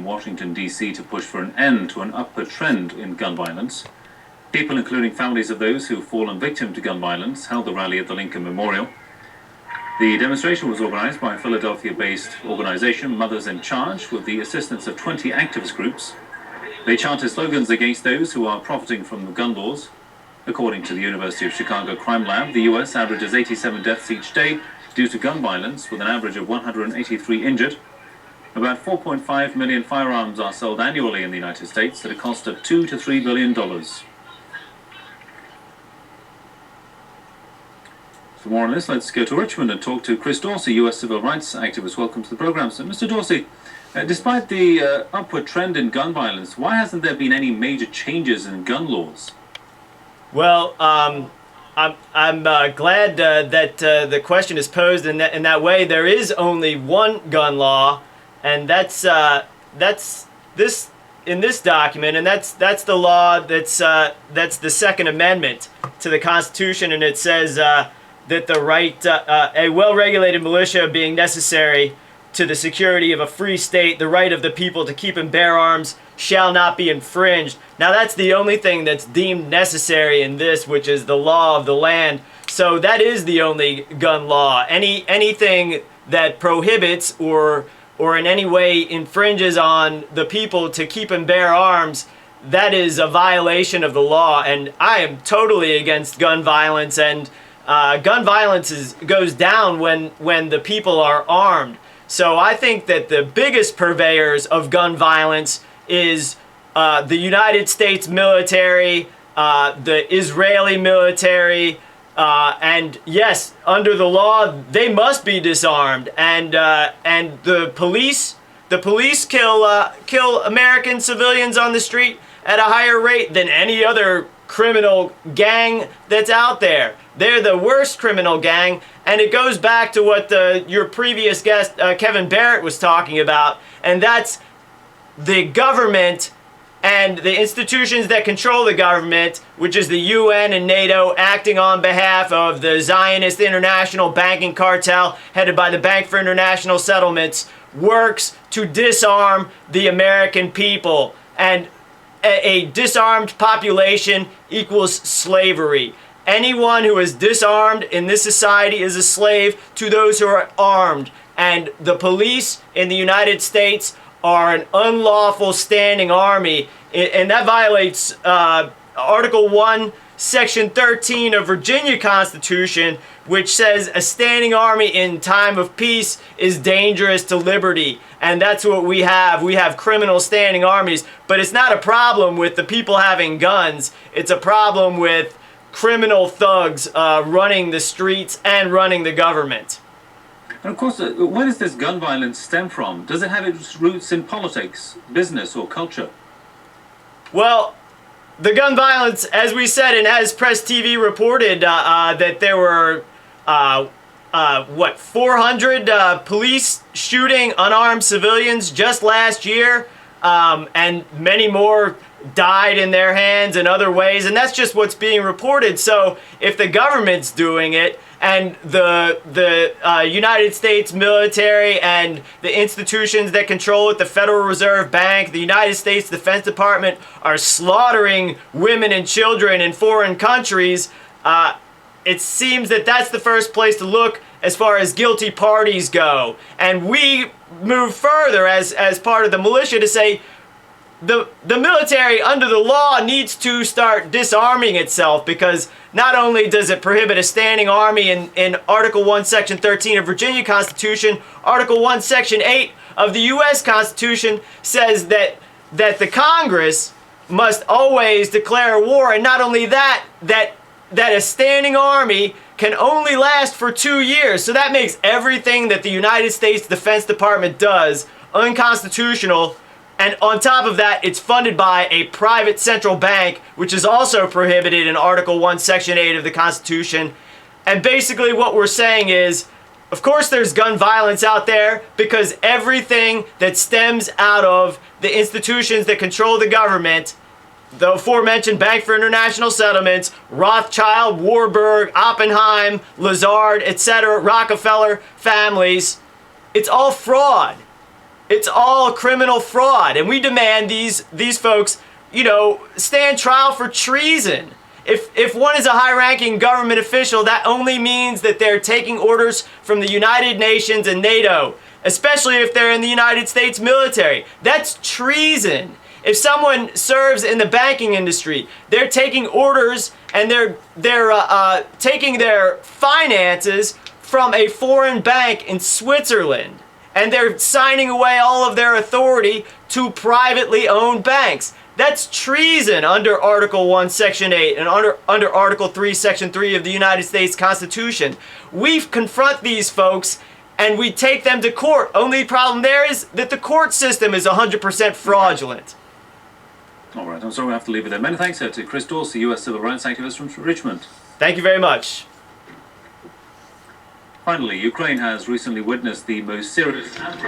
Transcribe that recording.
Washington, D.C. to push for an end to an upward trend in gun violence. People, including families of those who've fallen victim to gun violence, held the rally at the Lincoln Memorial. The demonstration was organized by a Philadelphia-based organization, Mothers in Charge, with the assistance of 20 activist groups. They chanted slogans against those who are profiting from the gun laws. According to the University of Chicago Crime Lab, the U.S. averages 87 deaths each day due to gun violence, with an average of 183 injured. About 4.5 million firearms are sold annually in the United States at a cost of $2 to $3 billion. For more on this, let's go to Richmond and talk to Chris Dorsey, U.S. civil rights activist. Welcome to the program. So, Mr. Dorsey, despite the upward trend in gun violence, why hasn't there been any major changes in gun laws? Well, I'm glad that the question is posed in that way. There is only one gun law, and that's this in this document, and that's the law that's the Second Amendment to the Constitution, and it says that the right a well-regulated militia being necessary to the security of a free state, the right of the people to keep and bear arms shall not be infringed. Now that's the only thing that's deemed necessary in this, which is the law of the land. So that is the only gun law. Anything that prohibits or in any way infringes on the people to keep and bear arms, that is a violation of the law. And I am totally against gun violence, and gun violence goes down when the people are armed. So I think that the biggest purveyors of gun violence is the United States military, the Israeli military, and yes, under the law, they must be disarmed. And the police kill American civilians on the street at a higher rate than any other criminal gang that's out there. They're the worst criminal gang, and it goes back to what your previous guest, Kevin Barrett, was talking about, and that's the government and the institutions that control the government, which is the UN and NATO, acting on behalf of the Zionist international banking cartel headed by the Bank for International Settlements, works to disarm the American people. And a disarmed population equals slavery. Anyone who is disarmed in this society is a slave to those who are armed. And the police in the United States are an unlawful standing army, and that violates Article 1, Section 13 of Virginia Constitution, which says a standing army in time of peace is dangerous to liberty. And that's what we have. We have criminal standing armies, but it's not a problem with the people having guns. It's a problem with criminal thugs running the streets and running the government. And of course, where does this gun violence stem from? Does it have its roots in politics, business, or culture? Well, the gun violence, as we said, and as PressTV reported, that there were, 400 police shooting unarmed civilians just last year, and many more died in their hands in other ways, and that's just what's being reported. So if the government's doing it, and the United States military and the institutions that control it, the Federal Reserve Bank, the United States Defense Department, are slaughtering women and children in foreign countries, it seems that that's the first place to look as far as guilty parties go. And we move further as part of the militia to say the military under the law needs to start disarming itself, because not only does it prohibit a standing army in Article 1, Section 13 of Virginia Constitution, Article 1, Section 8 of the U.S. Constitution says that the Congress must always declare war, and not only that a standing army can only last for 2 years. So that makes everything that the United States Defense Department does unconstitutional. And on top of that, it's funded by a private central bank, which is also prohibited in Article 1, Section 8 of the Constitution. And basically what we're saying is, of course there's gun violence out there, because everything that stems out of the institutions that control the government, the aforementioned Bank for International Settlements, Rothschild, Warburg, Oppenheim, Lazard, etc., Rockefeller families, it's all fraud. It's all criminal fraud, and we demand these folks, stand trial for treason. If one is a high-ranking government official, that only means that they're taking orders from the United Nations and NATO, especially if they're in the United States military. That's treason. If someone serves in the banking industry, they're taking orders and they're taking their finances from a foreign bank in Switzerland, and they're signing away all of their authority to privately owned banks. That's treason under Article 1, Section 8, and under Article 3, Section 3 of the United States Constitution. We confront these folks and we take them to court. Only problem there is that the court system is 100% fraudulent. All right, I'm sorry we have to leave it there. Many thanks to Chris Dorsey, US civil rights activist from Richmond. Thank you very much. Finally, Ukraine has recently witnessed the most serious